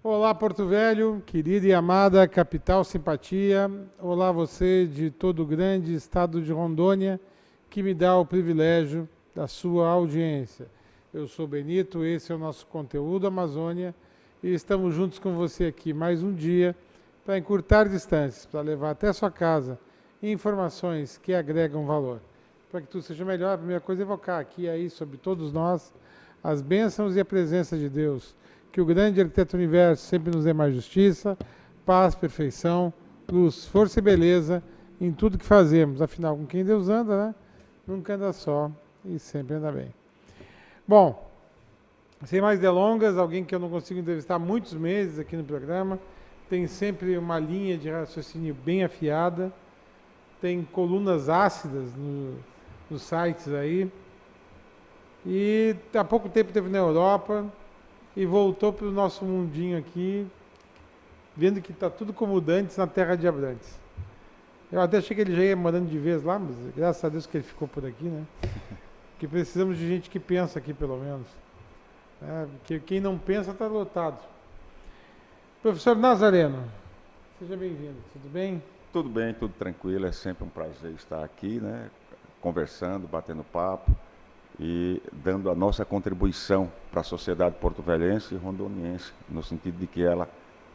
Olá, Porto Velho, querida e amada capital simpatia. Olá, você de todo o grande estado de Rondônia, que me dá o privilégio da sua audiência. Eu sou Benito, esse é o nosso conteúdo Amazônia e estamos juntos com você aqui mais um dia para encurtar distâncias, para levar até sua casa informações que agregam valor. Para que tudo seja melhor, a primeira coisa é evocar aqui aí sobre todos nós as bênçãos e a presença de Deus. Que o grande arquiteto do universo sempre nos dê mais justiça, paz, perfeição, luz, força e beleza em tudo que fazemos. Afinal, com quem Deus anda, né? Nunca anda só e sempre anda bem. Bom, sem mais delongas, alguém que eu não consigo entrevistar há muitos meses aqui no programa, tem sempre uma linha de raciocínio bem afiada, tem colunas ácidas nos sites aí, e há pouco tempo esteve na Europa, e voltou para o nosso mundinho aqui, vendo que está tudo como dantes na terra de Abrantes. Eu até achei que ele já ia morando de vez lá, mas graças a Deus que ele ficou por aqui, né? Que precisamos de gente que pensa aqui, pelo menos. Porque quem não pensa está lotado. Professor Nazareno, seja bem-vindo, tudo bem? Tudo bem, tudo tranquilo, é sempre um prazer estar aqui, né? Conversando, batendo papo e dando a nossa contribuição para a sociedade porto-velhense e rondoniense, no sentido de que ela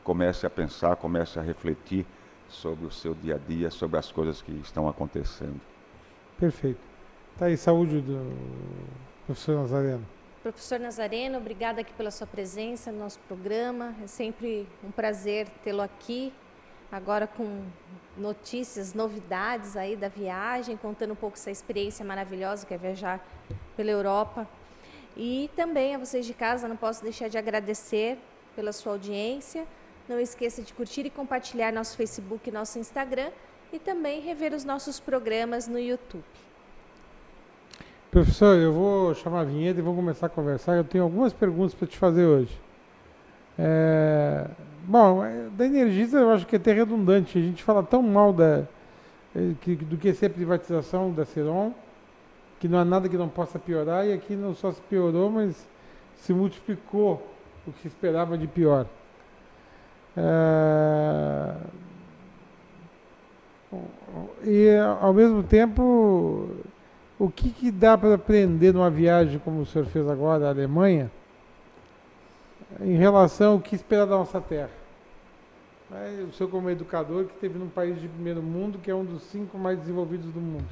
comece a pensar, comece a refletir sobre o seu dia a dia, sobre as coisas que estão acontecendo. Perfeito. Tá aí, saúde do professor Nazareno. Professor Nazareno, obrigada aqui pela sua presença no nosso programa. É sempre um prazer tê-lo aqui, agora com notícias, novidades aí da viagem, contando um pouco essa experiência maravilhosa que é viajar pela Europa. E também a vocês de casa, não posso deixar de agradecer pela sua audiência. Não esqueça de curtir e compartilhar nosso Facebook e nosso Instagram e também rever os nossos programas no YouTube. Professor, eu vou chamar a vinheta e vou começar a conversar. Eu tenho algumas perguntas para te fazer hoje. Bom, da Energisa eu acho que é até redundante. A gente fala tão mal do que ser privatização da Ceron, que não há nada que não possa piorar, e aqui não só se piorou, mas se multiplicou o que se esperava de pior. E, ao mesmo tempo, o que dá para aprender numa viagem como o senhor fez agora à Alemanha, em relação ao que esperar da nossa terra? O senhor como educador que esteve num país de primeiro mundo, que é um dos 5 mais desenvolvidos do mundo.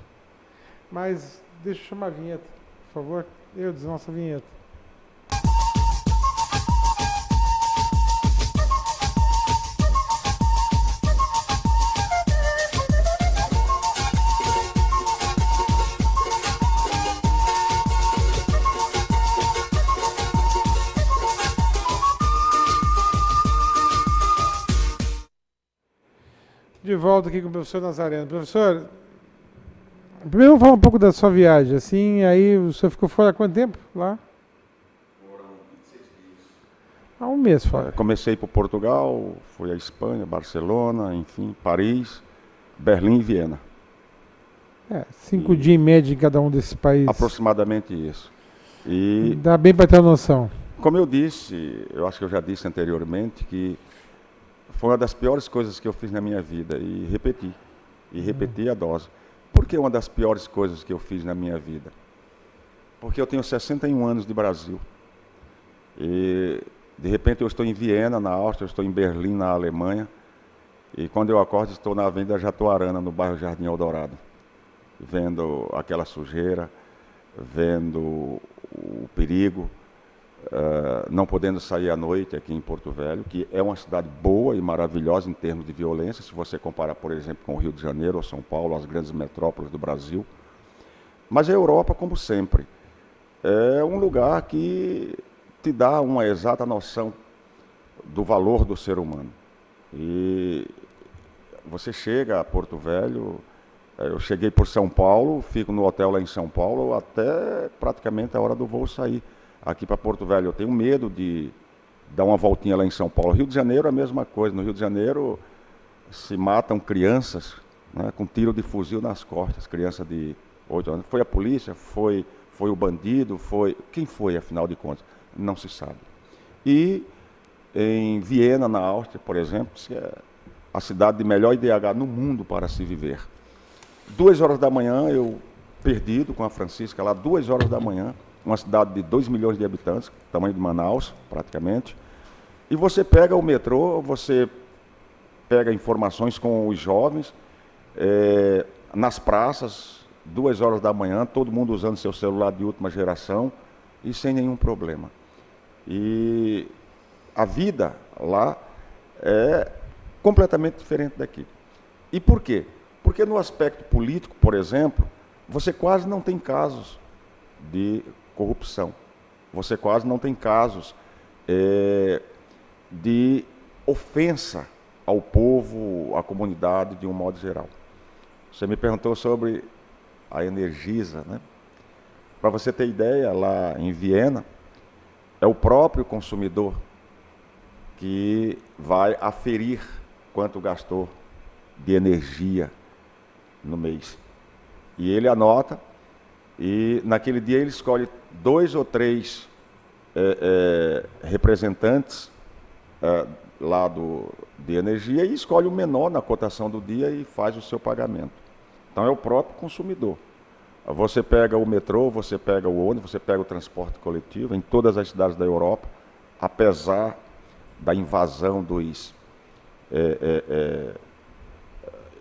Mas deixa eu chamar a vinheta, por favor. Nossa vinheta. De volta aqui com o professor Nazareno. Professor, primeiro vamos falar um pouco da sua viagem. Assim, aí o senhor ficou fora há quanto tempo lá? Foram 26 dias. Há um mês fora. Comecei por Portugal, fui à Espanha, Barcelona, enfim, Paris, Berlim e Viena. 5 dias em média em cada um desses países. Aproximadamente isso. E dá bem para ter uma noção. como eu disse, eu acho que eu já disse anteriormente, que foi uma das piores coisas que eu fiz na minha vida, e repeti a dose. Por que uma das piores coisas que eu fiz na minha vida? Porque eu tenho 61 anos de Brasil, e de repente eu estou em Viena, na Áustria, eu estou em Berlim, na Alemanha, e quando eu acordo estou na Avenida Jatuarana, no bairro Jardim Eldorado, vendo aquela sujeira, vendo o perigo, não podendo sair à noite aqui em Porto Velho, que é uma cidade boa e maravilhosa em termos de violência, se você comparar, por exemplo, com o Rio de Janeiro ou São Paulo, as grandes metrópoles do Brasil. Mas a Europa, como sempre, é um lugar que te dá uma exata noção do valor do ser humano. E você chega a Porto Velho, eu cheguei por São Paulo, fico no hotel lá em São Paulo até praticamente a hora do voo sair aqui para Porto Velho. Eu tenho medo de dar uma voltinha lá em São Paulo. Rio de Janeiro é a mesma coisa. No Rio de Janeiro se matam crianças, né, com tiro de fuzil nas costas, criança de 8 anos. Foi a polícia? Foi o bandido? Quem foi, afinal de contas? Não se sabe. E em Viena, na Áustria, por exemplo, que é a cidade de melhor IDH no mundo para se viver. 2h da manhã, eu perdido com a Francisca lá, 2h da manhã, uma cidade de 2 milhões de habitantes, tamanho de Manaus, praticamente, e você pega o metrô, você pega informações com os jovens, nas praças, 2h da manhã, todo mundo usando seu celular de última geração e sem nenhum problema. E a vida lá é completamente diferente daqui. E por quê? Porque no aspecto político, por exemplo, você quase não tem casos de corrupção. Você quase não tem casos de ofensa ao povo, à comunidade, de um modo geral. Você me perguntou sobre a Energisa, né? Para você ter ideia, lá em Viena, é o próprio consumidor que vai aferir quanto gastou de energia no mês. E ele anota, e naquele dia ele escolhe 2 ou 3 representantes lá de energia e escolhe o menor na cotação do dia e faz o seu pagamento. Então é o próprio consumidor. Você pega o metrô, você pega o ônibus, você pega o transporte coletivo em todas as cidades da Europa, apesar da invasão dos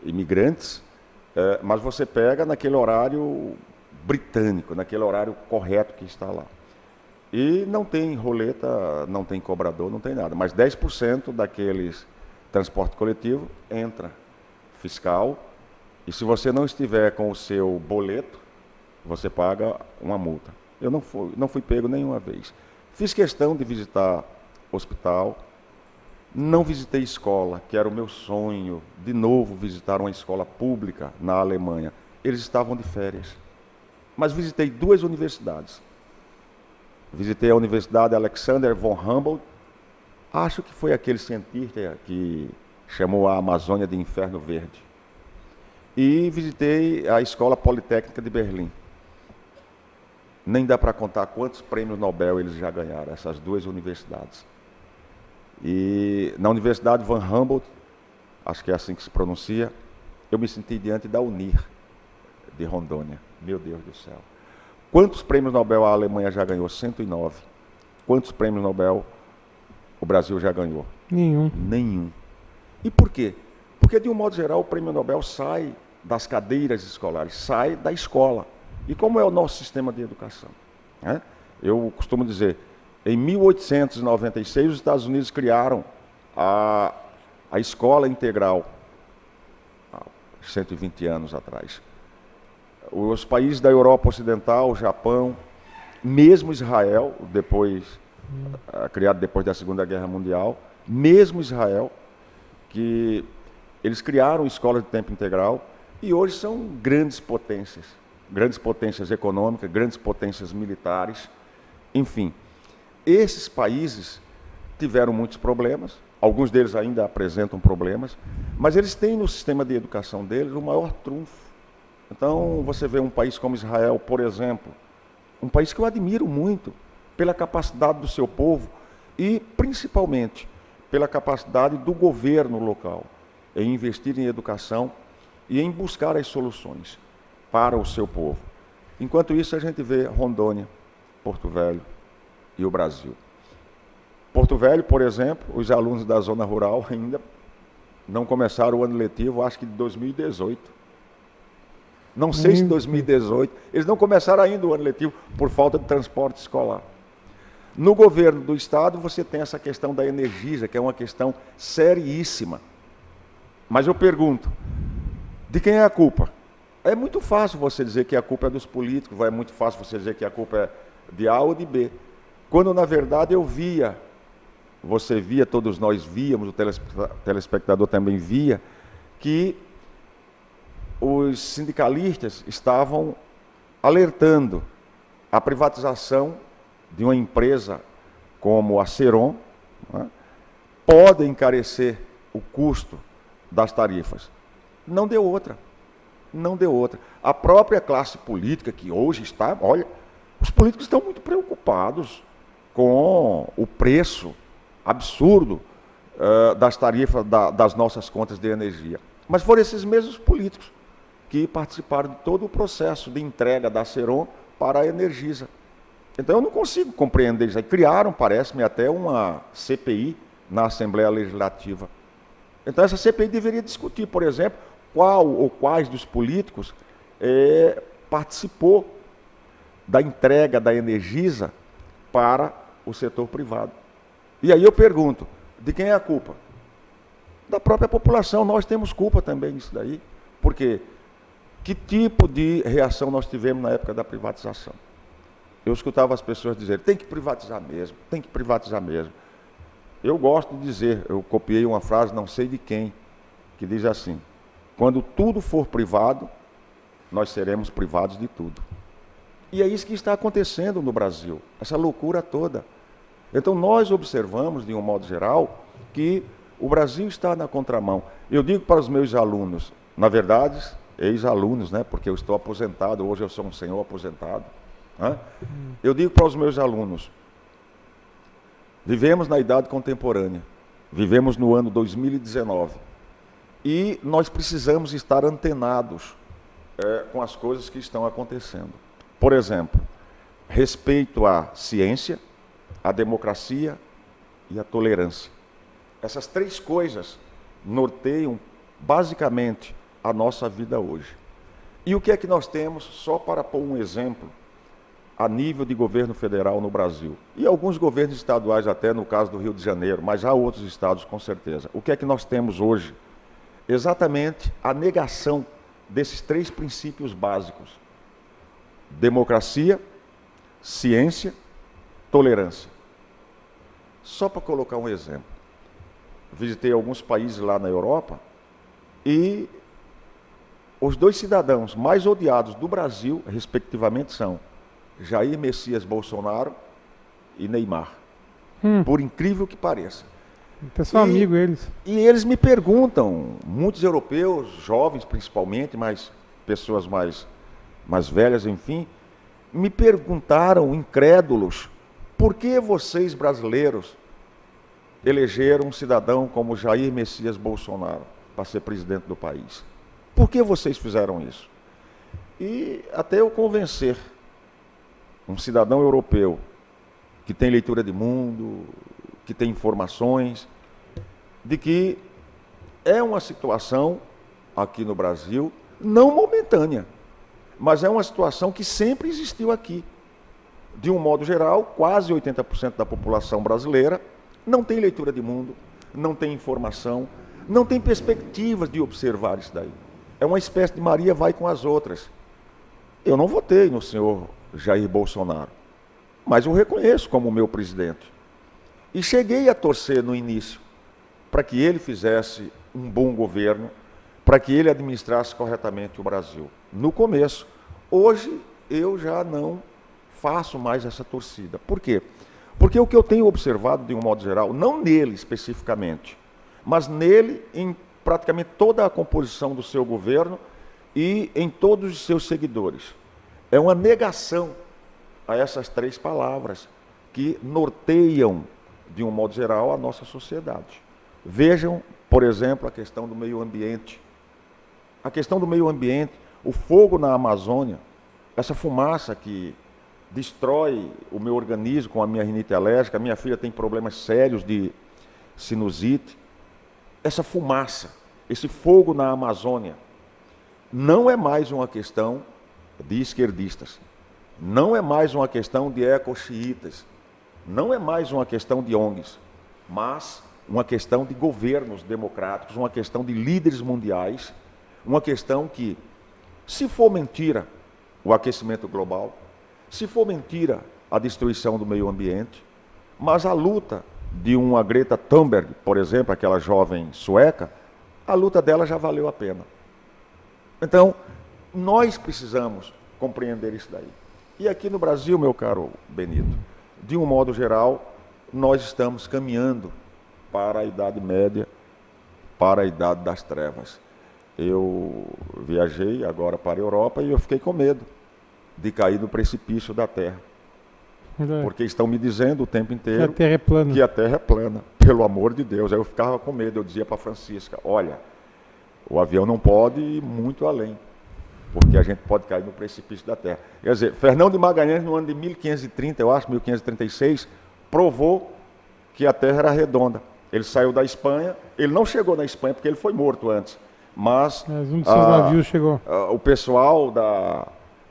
imigrantes, mas você pega naquele horário britânico, naquele horário correto que está lá. E não tem roleta, não tem cobrador, não tem nada, mas 10% daqueles transporte coletivo entra fiscal, e se você não estiver com o seu boleto, você paga uma multa. Eu não fui pego nenhuma vez. Fiz questão de visitar hospital, não visitei escola, que era o meu sonho, de novo visitar uma escola pública na Alemanha. Eles estavam de férias. Mas visitei 2 universidades. Visitei a Universidade Alexander von Humboldt, acho que foi aquele cientista que chamou a Amazônia de Inferno Verde. E visitei a Escola Politécnica de Berlim. Nem dá para contar quantos prêmios Nobel eles já ganharam, essas 2 universidades. E na Universidade von Humboldt, acho que é assim que se pronuncia, eu me senti diante da UNIR, de Rondônia. Meu Deus do céu. Quantos prêmios Nobel a Alemanha já ganhou? 109. Quantos prêmios Nobel o Brasil já ganhou? Nenhum. E por quê? Porque, de um modo geral, o prêmio Nobel sai das cadeiras escolares, sai da escola. E como é o nosso sistema de educação? Eu costumo dizer, em 1896, os Estados Unidos criaram a escola integral, há 120 anos atrás. Os países da Europa Ocidental, o Japão, mesmo Israel, criado depois da Segunda Guerra Mundial, mesmo Israel, que eles criaram escolas de tempo integral e hoje são grandes potências econômicas, grandes potências militares, enfim. Esses países tiveram muitos problemas, alguns deles ainda apresentam problemas, mas eles têm no sistema de educação deles o maior trunfo. Então, você vê um país como Israel, por exemplo, um país que eu admiro muito pela capacidade do seu povo e, principalmente, pela capacidade do governo local em investir em educação e em buscar as soluções para o seu povo. Enquanto isso, a gente vê Rondônia, Porto Velho e o Brasil. Porto Velho, por exemplo, os alunos da zona rural ainda não começaram o ano letivo, acho que de 2018. Não sei se 2018, eles não começaram ainda o ano letivo por falta de transporte escolar. No governo do estado você tem essa questão da Energisa, que é uma questão seríssima. Mas eu pergunto, de quem é a culpa? É muito fácil você dizer que a culpa é dos políticos, é muito fácil você dizer que a culpa é de A ou de B. Quando na verdade você via, todos nós víamos, o telespectador também via, que os sindicalistas estavam alertando a privatização de uma empresa como a Ceron, pode encarecer o custo das tarifas. Não deu outra. A própria classe política que hoje está, olha, os políticos estão muito preocupados com o preço absurdo das tarifas das nossas contas de energia. Mas foram esses mesmos políticos que participaram de todo o processo de entrega da Ceron para a Energisa. Então eu não consigo compreender isso. Criaram, parece-me, até uma CPI na Assembleia Legislativa. Então essa CPI deveria discutir, por exemplo, qual ou quais dos políticos participou da entrega da Energisa para o setor privado. E aí eu pergunto, de quem é a culpa? Da própria população. Nós temos culpa também nisso daí. Porque que tipo de reação nós tivemos na época da privatização? Eu escutava as pessoas dizerem, tem que privatizar mesmo, tem que privatizar mesmo. Eu gosto de dizer, eu copiei uma frase, não sei de quem, que diz assim, quando tudo for privado, nós seremos privados de tudo. E é isso que está acontecendo no Brasil, essa loucura toda. Então nós observamos, de um modo geral, que o Brasil está na contramão. Eu digo para os meus alunos, na verdade, ex-alunos, né, porque eu estou aposentado, hoje eu sou um senhor aposentado. Né? Eu digo para os meus alunos, vivemos na idade contemporânea, vivemos no ano 2019, e nós precisamos estar antenados com as coisas que estão acontecendo. Por exemplo, respeito à ciência, à democracia e à tolerância. Essas três coisas norteiam basicamente a nossa vida hoje. E o que é que nós temos, só para pôr um exemplo, a nível de governo federal no Brasil, e alguns governos estaduais até, no caso do Rio de Janeiro, mas há outros estados com certeza. O que é que nós temos hoje? Exatamente a negação desses três princípios básicos: democracia, ciência, tolerância. Só para colocar um exemplo. Visitei alguns países lá na Europa e os dois cidadãos mais odiados do Brasil, respectivamente, são Jair Messias Bolsonaro e Neymar. Por incrível que pareça. Até são amigos eles. E eles me perguntam, muitos europeus, jovens principalmente, mas pessoas mais velhas, enfim, me perguntaram, incrédulos, por que vocês brasileiros elegeram um cidadão como Jair Messias Bolsonaro para ser presidente do país? Por que vocês fizeram isso? E até eu convencer um cidadão europeu que tem leitura de mundo, que tem informações, de que é uma situação aqui no Brasil, não momentânea, mas é uma situação que sempre existiu aqui. De um modo geral, quase 80% da população brasileira não tem leitura de mundo, não tem informação, não tem perspectivas de observar isso daí. É uma espécie de Maria vai com as outras. Eu não votei no senhor Jair Bolsonaro, mas o reconheço como meu presidente. E cheguei a torcer no início para que ele fizesse um bom governo, para que ele administrasse corretamente o Brasil. No começo. Hoje eu já não faço mais essa torcida. Por quê? Porque o que eu tenho observado, de um modo geral, não nele especificamente, mas nele em praticamente toda a composição do seu governo e em todos os seus seguidores, é uma negação a essas três palavras que norteiam, de um modo geral, a nossa sociedade. Vejam, por exemplo, a questão do meio ambiente. A questão do meio ambiente, o fogo na Amazônia, essa fumaça que destrói o meu organismo com a minha rinite alérgica, a minha filha tem problemas sérios de sinusite. Essa fumaça, esse fogo na Amazônia, não é mais uma questão de esquerdistas, não é mais uma questão de ecoxiitas, não é mais uma questão de ONGs, mas uma questão de governos democráticos, uma questão de líderes mundiais, uma questão que, se for mentira o aquecimento global, se for mentira a destruição do meio ambiente, mas a luta de uma Greta Thunberg, por exemplo, aquela jovem sueca, a luta dela já valeu a pena. Então, nós precisamos compreender isso daí. E aqui no Brasil, meu caro Benito, de um modo geral, nós estamos caminhando para a Idade Média, para a Idade das Trevas. Eu viajei agora para a Europa e eu fiquei com medo de cair no precipício da Terra. Porque estão me dizendo o tempo Que a inteiro Terra é plana. que a Terra é plana, pelo amor de Deus. Aí eu ficava com medo, eu dizia para Francisca, olha, o avião não pode ir muito além, porque a gente pode cair no precipício da Terra. Quer dizer, Fernão de Magalhães, no ano de 1530, eu acho, 1536, provou que a Terra era redonda. Ele saiu da Espanha, ele não chegou na Espanha porque ele foi morto antes, mas Um dos seus navios chegou. o pessoal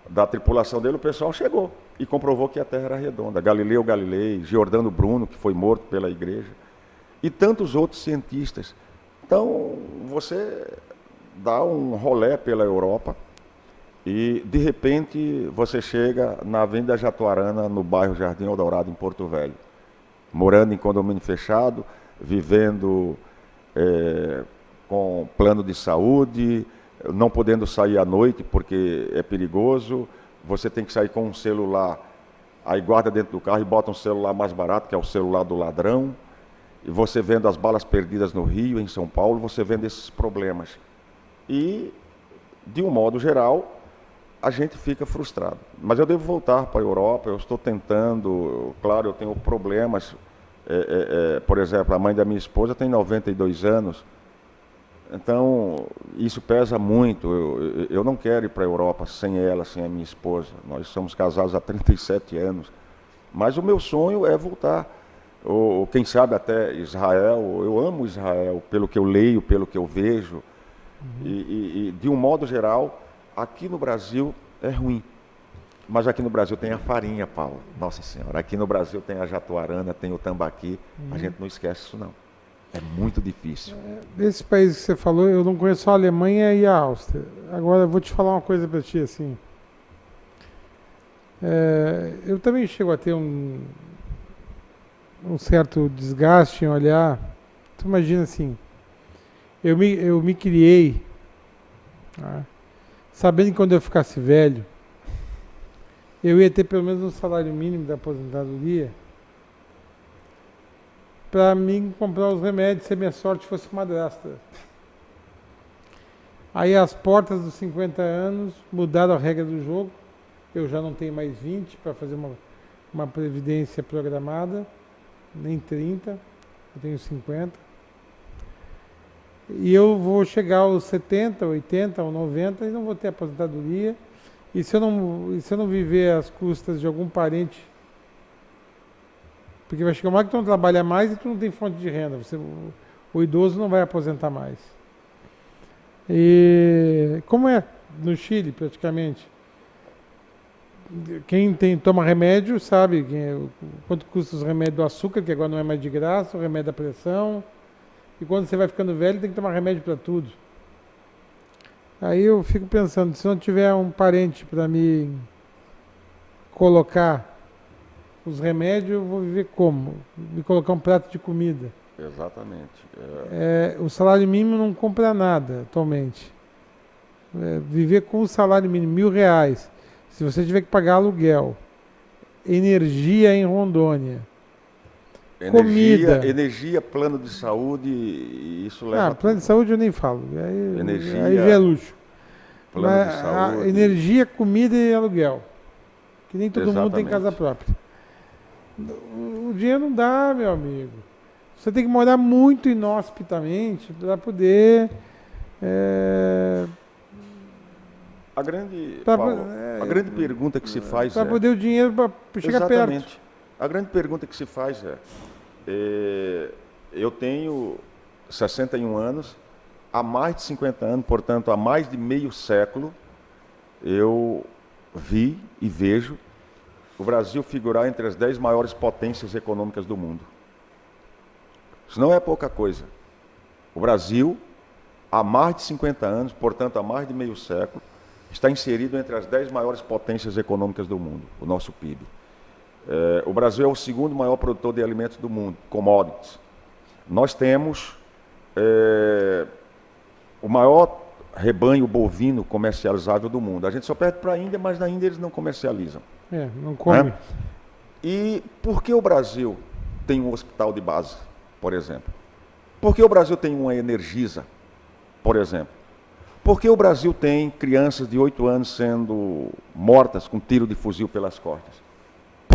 da tripulação dele, o pessoal chegou e comprovou que a Terra era redonda. Galileu Galilei, Giordano Bruno, que foi morto pela igreja, e tantos outros cientistas. Então, você dá um rolé pela Europa e, de repente, você chega na Avenida Jatuarana, no bairro Jardim Eldorado, em Porto Velho, morando em condomínio fechado, vivendo com plano de saúde, não podendo sair à noite porque é perigoso, você tem que sair com um celular, aí guarda dentro do carro e bota um celular mais barato, que é o celular do ladrão, e você vendo as balas perdidas no Rio, em São Paulo, você vendo esses problemas. E, de um modo geral, a gente fica frustrado. Mas eu devo voltar para a Europa, eu estou tentando, claro, eu tenho problemas, por exemplo, a mãe da minha esposa tem 92 anos, então isso pesa muito, eu não quero ir para a Europa sem ela, sem a minha esposa, nós somos casados há 37 anos, mas o meu sonho é voltar, ou quem sabe até Israel, eu amo Israel, pelo que eu leio, pelo que eu vejo, e de um modo geral, aqui no Brasil é ruim. Mas aqui no Brasil tem a farinha, Paulo. Nossa Senhora, aqui no Brasil tem a jatuarana, tem o tambaqui. A gente não esquece isso, não. É muito difícil. Desses países que você falou, eu não conheço a Alemanha e a Áustria. Agora, eu vou te falar uma coisa para ti, assim. Eu também chego a ter um certo desgaste em olhar. Tu imagina assim, eu me criei, tá, sabendo que quando eu ficasse velho, eu ia ter pelo menos um salário mínimo da aposentadoria para mim comprar os remédios se a minha sorte fosse madrasta. Aí as portas dos 50 anos mudaram a regra do jogo, eu já não tenho mais 20 para fazer uma previdência programada, nem 30, eu tenho 50. E eu vou chegar aos 70, 80 ou 90 e não vou ter aposentadoria. E se eu não viver às custas de algum parente, porque vai chegar uma hora que tu não trabalha mais e tu não tem fonte de renda, o idoso não vai aposentar mais. E como é no Chile, praticamente, quem toma remédio sabe quanto custa os remédios do açúcar, que agora não é mais de graça, o remédio da pressão, e quando você vai ficando velho tem que tomar remédio para tudo. Aí eu fico pensando, se não tiver um parente para me colocar os remédios, eu vou viver como? Me colocar um prato de comida. Exatamente. O salário mínimo não compra nada atualmente. Viver com o salário mínimo, R$1.000, se você tiver que pagar aluguel, energia em Rondônia, comida. Energia, plano de saúde, isso leva... plano de saúde eu nem falo. Energia, aí já é luxo. plano de saúde. Energia, comida e aluguel. Que nem todo mundo tem Exatamente. casa própria. O dinheiro não dá, meu amigo. Você tem que morar muito inhospitamente para poder... Paulo, a grande pergunta que se faz para poder o dinheiro para chegar exatamente. perto. A grande pergunta que se faz eu tenho 61 anos, há mais de 50 anos, portanto, há mais de meio século, eu vi e vejo o Brasil figurar entre as 10 maiores potências econômicas do mundo. Isso não é pouca coisa. O Brasil, há mais de 50 anos, portanto, há mais de meio século, está inserido entre as 10 maiores potências econômicas do mundo, o nosso PIB. O Brasil é o segundo maior produtor de alimentos do mundo, commodities. Nós temos o maior rebanho bovino comercializável do mundo. A gente só perde para a Índia, mas na Índia eles não comercializam. Não come. E por que o Brasil tem um hospital de base, por exemplo? Por que o Brasil tem uma Energisa, por exemplo? Por que o Brasil tem crianças de 8 anos sendo mortas com tiro de fuzil pelas costas?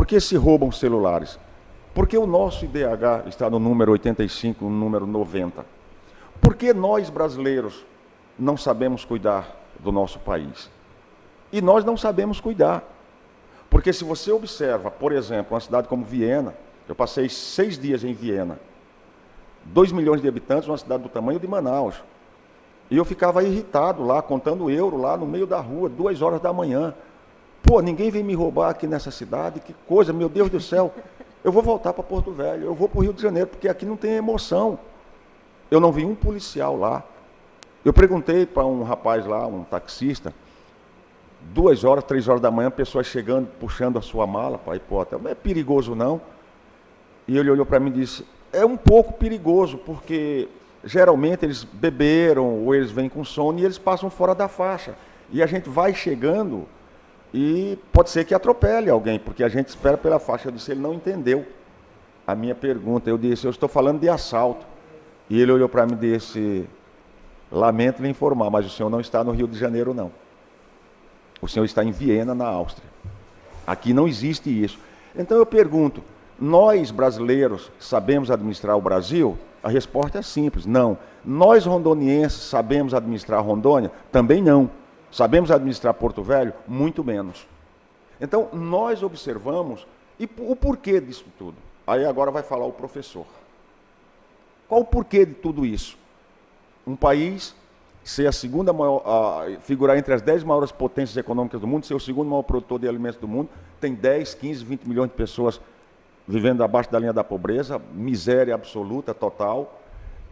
Por que se roubam celulares? Porque o nosso IDH está no número 85, no número 90. Por que nós, brasileiros, não sabemos cuidar do nosso país? E nós não sabemos cuidar. Porque se você observa, por exemplo, uma cidade como Viena, eu passei 6 dias em Viena, 2 milhões de habitantes, uma cidade do tamanho de Manaus. E eu ficava irritado lá, contando euro, lá no meio da rua, 2 horas da manhã. Pô, ninguém vem me roubar aqui nessa cidade, que coisa, meu Deus do céu. Eu vou voltar para Porto Velho, eu vou para o Rio de Janeiro, porque aqui não tem emoção. Eu não vi um policial lá. Eu perguntei para um rapaz lá, um taxista, 2 horas, 3 horas da manhã, pessoas chegando, puxando a sua mala para ir para o hotel. Não é perigoso não? E ele olhou para mim e disse, é um pouco perigoso, porque geralmente eles beberam ou eles vêm com sono e eles passam fora da faixa. E a gente vai chegando e pode ser que atropele alguém, porque a gente espera pela faixa. Eu disse, ele não entendeu a minha pergunta. Eu disse, eu estou falando de assalto. E ele olhou para mim e disse, lamento lhe informar, mas o senhor não está no Rio de Janeiro, não. O senhor está em Viena, na Áustria. Aqui não existe isso. Então eu pergunto, nós brasileiros sabemos administrar o Brasil? A resposta é simples, não. Nós rondonienses sabemos administrar Rondônia? Também não. Sabemos administrar Porto Velho? Muito menos. Então nós observamos, e o porquê disso tudo? Aí agora vai falar o professor. Qual o porquê de tudo isso? Um país ser a segunda maior, figurar entre as 10 maiores potências econômicas do mundo, ser o segundo maior produtor de alimentos do mundo, tem 10, 15, 20 milhões de pessoas vivendo abaixo da linha da pobreza, miséria absoluta, total.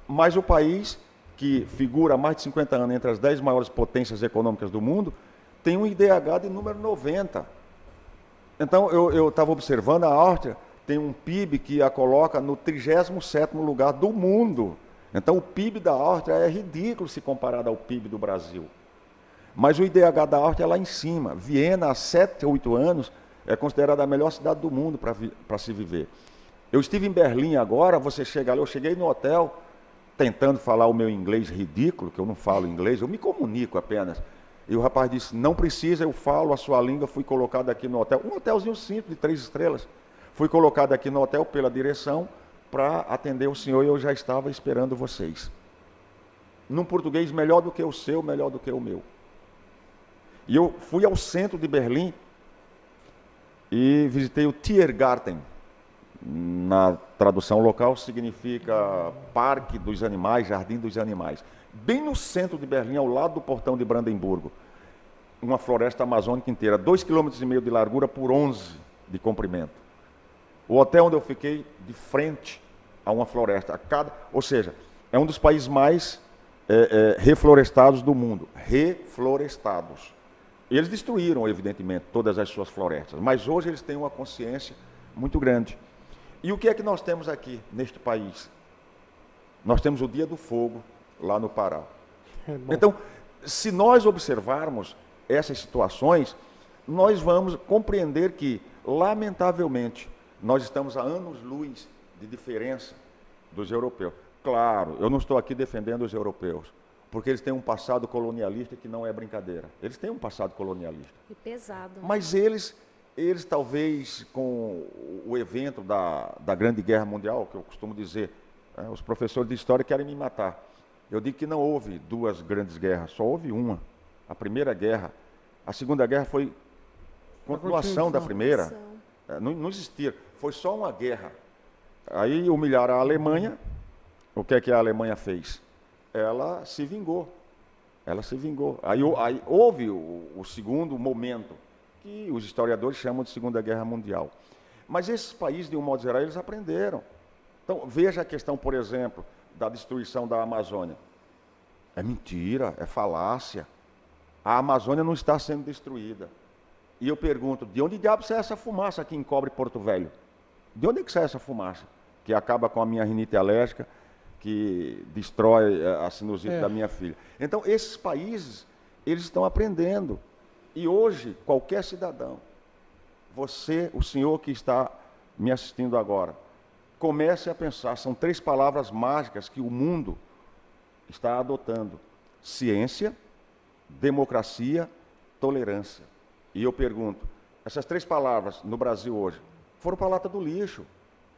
Mas o país, que figura há mais de 50 anos entre as 10 maiores potências econômicas do mundo, tem um IDH de número 90. Então, eu estava observando, a Áustria tem um PIB que a coloca no 37º lugar do mundo. Então, o PIB da Áustria é ridículo se comparado ao PIB do Brasil. Mas o IDH da Áustria é lá em cima. Viena, há 7, 8 anos, é considerada a melhor cidade do mundo para se viver. Eu estive em Berlim agora, você chega ali, eu cheguei no hotel, tentando falar o meu inglês ridículo, que eu não falo inglês, eu me comunico apenas. E o rapaz disse, não precisa, eu falo a sua língua, fui colocado aqui no hotel. Um hotelzinho simples, de 3 estrelas. Fui colocado aqui no hotel pela direção, para atender o senhor, e eu já estava esperando vocês. Num português melhor do que o seu, melhor do que o meu. E eu fui ao centro de Berlim e visitei o Tiergarten. Na tradução local significa Parque dos Animais, Jardim dos Animais. Bem no centro de Berlim, ao lado do portão de Brandemburgo. Uma floresta amazônica inteira, 2,5 km de largura por 11 de comprimento. O hotel onde eu fiquei, de frente a uma floresta. Ou seja, é um dos países mais reflorestados do mundo. Reflorestados. Eles destruíram, evidentemente, todas as suas florestas, mas hoje eles têm uma consciência muito grande. E o que é que nós temos aqui, neste país? Nós temos o Dia do Fogo, lá no Pará. Então, se nós observarmos essas situações, nós vamos compreender que, lamentavelmente, nós estamos a anos-luz de diferença dos europeus. Claro, eu não estou aqui defendendo os europeus, porque eles têm um passado colonialista que não é brincadeira. Eles têm um passado colonialista. E pesado. Mas eles talvez, com o evento da Grande Guerra Mundial, que eu costumo dizer, os professores de história querem me matar. Eu digo que não houve 2 grandes guerras, só houve uma. A Primeira Guerra. A Segunda Guerra foi continuação da Primeira. Não existia, foi só uma guerra. Aí humilharam a Alemanha. O que é que a Alemanha fez? Ela se vingou. Aí houve o segundo momento, que os historiadores chamam de Segunda Guerra Mundial. Mas esses países, de um modo geral, eles aprenderam. Então, veja a questão, por exemplo, da destruição da Amazônia. É mentira, é falácia. A Amazônia não está sendo destruída. E eu pergunto, de onde diabo sai essa fumaça aqui em Cobre Porto Velho? De onde é que sai essa fumaça? Que acaba com a minha rinite alérgica, que destrói a sinusite da minha filha. Então, esses países, eles estão aprendendo. E hoje, qualquer cidadão, você, o senhor que está me assistindo agora, comece a pensar, são 3 palavras mágicas que o mundo está adotando. Ciência, democracia, tolerância. E eu pergunto, essas 3 palavras no Brasil hoje, foram para a lata do lixo.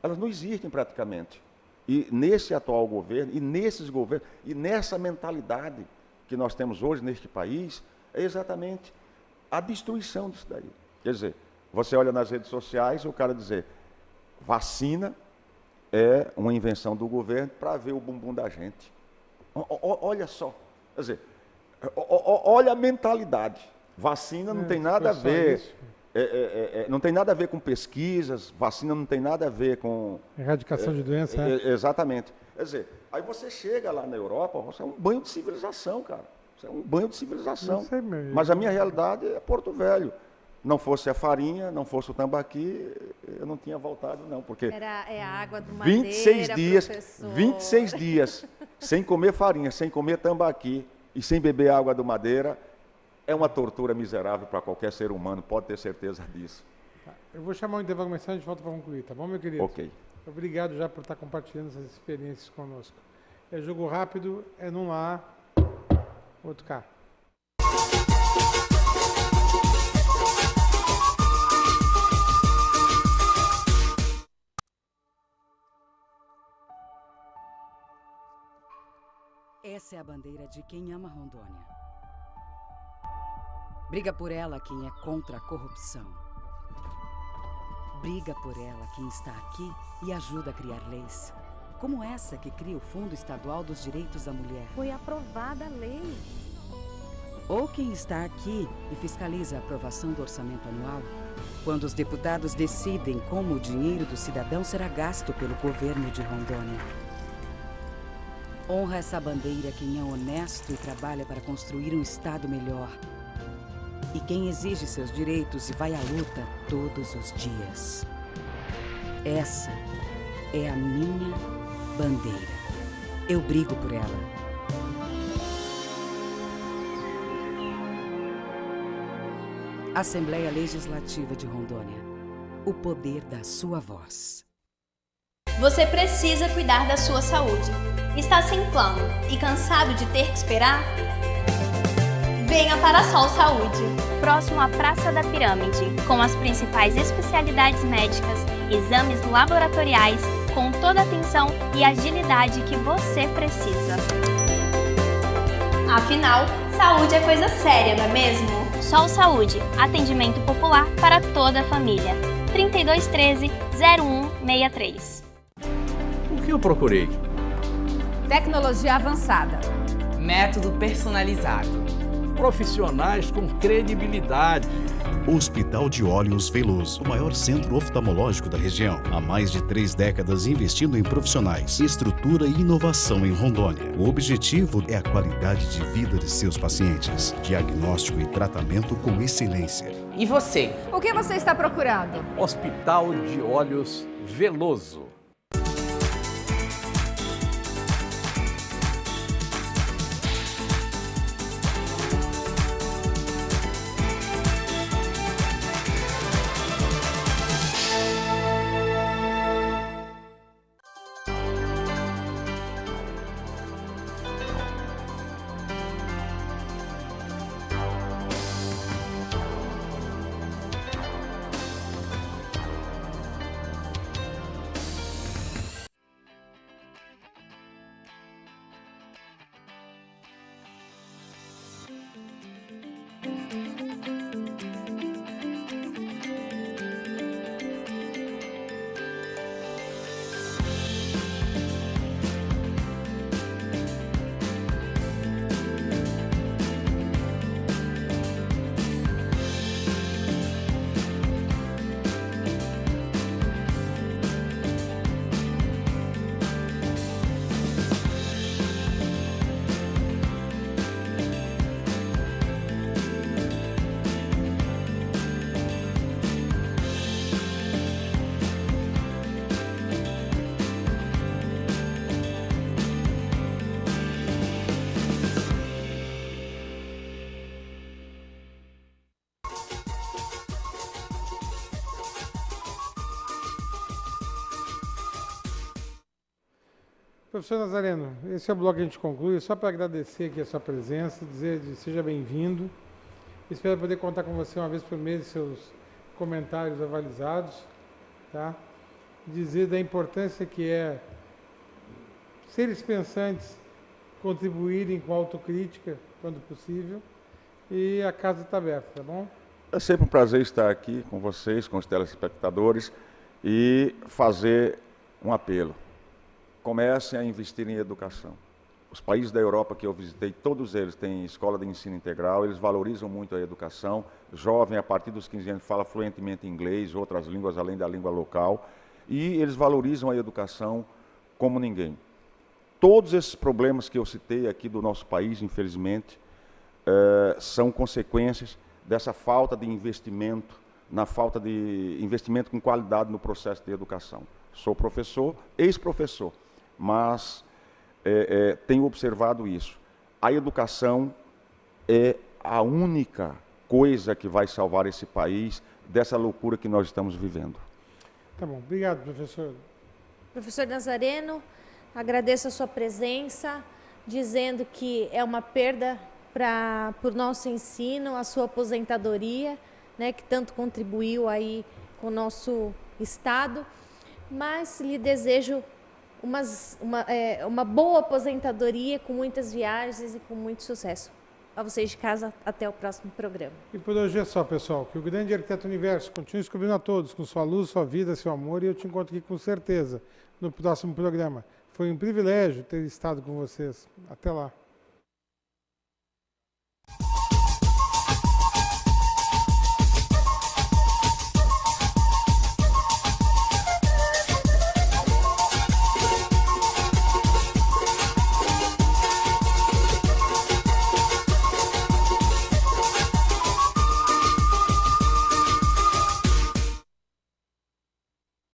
Elas não existem praticamente. E nesse atual governo, e nesses governos, e nessa mentalidade que nós temos hoje neste país, é exatamente a destruição disso daí. Quer dizer, você olha nas redes sociais, o cara dizer, vacina é uma invenção do governo para ver o bumbum da gente. Olha só, quer dizer, olha a mentalidade. Vacina não tem nada a ver, não tem nada a ver com pesquisas, vacina não tem nada a ver com... Erradicação de doença, Exatamente. Quer dizer, aí você chega lá na Europa, você é um banho de civilização, cara. Isso é um banho de civilização. Não sei mesmo. Mas a minha realidade é Porto Velho. Não fosse a farinha, não fosse o tambaqui, eu não tinha voltado, não, porque... É a água do 26 Madeira, dias, professor. 26 dias, sem comer farinha, sem comer tambaqui e sem beber água do Madeira, é uma tortura miserável para qualquer ser humano, pode ter certeza disso. Eu vou chamar o intervalo comercial e a gente volta para concluir, tá bom, meu querido? Ok. Obrigado já por estar compartilhando essas experiências conosco. É jogo rápido, é num lá, outro cá. Essa é a bandeira de quem ama Rondônia. Briga por ela quem é contra a corrupção. Briga por ela quem está aqui e ajuda a criar leis. Como essa que cria o Fundo Estadual dos Direitos da Mulher. Foi aprovada a lei. Ou quem está aqui e fiscaliza a aprovação do orçamento anual. Quando os deputados decidem como o dinheiro do cidadão será gasto pelo governo de Rondônia. Honra essa bandeira quem é honesto e trabalha para construir um Estado melhor. E quem exige seus direitos e vai à luta todos os dias. Essa é a minha bandeira. Eu brigo por ela. Assembleia Legislativa de Rondônia. O poder da sua voz. Você precisa cuidar da sua saúde. Está sem plano e cansado de ter que esperar? Venha para a Sol Saúde, próximo à Praça da Pirâmide, com as principais especialidades médicas, exames laboratoriais, com toda a atenção e agilidade que você precisa. Afinal, saúde é coisa séria, não é mesmo? Sol Saúde, atendimento popular para toda a família. 3213-0163. O que eu procurei? Tecnologia avançada. Método personalizado. Profissionais com credibilidade. Hospital de Olhos Veloso, o maior centro oftalmológico da região. Há mais de 3 décadas investindo em profissionais, estrutura e inovação em Rondônia. O objetivo é a qualidade de vida de seus pacientes. Diagnóstico e tratamento com excelência. E você? O que você está procurando? Hospital de Olhos Veloso. Professor Nazareno, esse é o bloco que a gente conclui, só para agradecer aqui a sua presença, dizer seja bem-vindo. Espero poder contar com você uma vez por mês seus comentários avalizados, tá? Dizer da importância que é seres pensantes contribuírem com autocrítica, quando possível, e a casa está aberta, tá bom? É sempre um prazer estar aqui com vocês, com os telespectadores, e fazer um apelo. Comecem a investir em educação. Os países da Europa que eu visitei, todos eles têm escola de ensino integral, eles valorizam muito a educação. Jovem, a partir dos 15 anos, fala fluentemente inglês, outras línguas além da língua local, e eles valorizam a educação como ninguém. Todos esses problemas que eu citei aqui do nosso país, infelizmente, são consequências dessa falta de investimento, na falta de investimento com qualidade no processo de educação. Sou professor, ex-professor, mas tenho observado isso. A educação é a única coisa que vai salvar esse país dessa loucura que nós estamos vivendo. Tá bom, obrigado, professor. Professor Nazareno, agradeço a sua presença, dizendo que é uma perda para o nosso ensino, a sua aposentadoria, né, que tanto contribuiu aí com o nosso estado, mas lhe desejo uma boa aposentadoria, com muitas viagens e com muito sucesso. A vocês de casa, até o próximo programa. E por hoje é só, pessoal. Que o grande arquiteto universo continue descobrindo a todos, com sua luz, sua vida, seu amor, e eu te encontro aqui com certeza no próximo programa. Foi um privilégio ter estado com vocês. Até lá.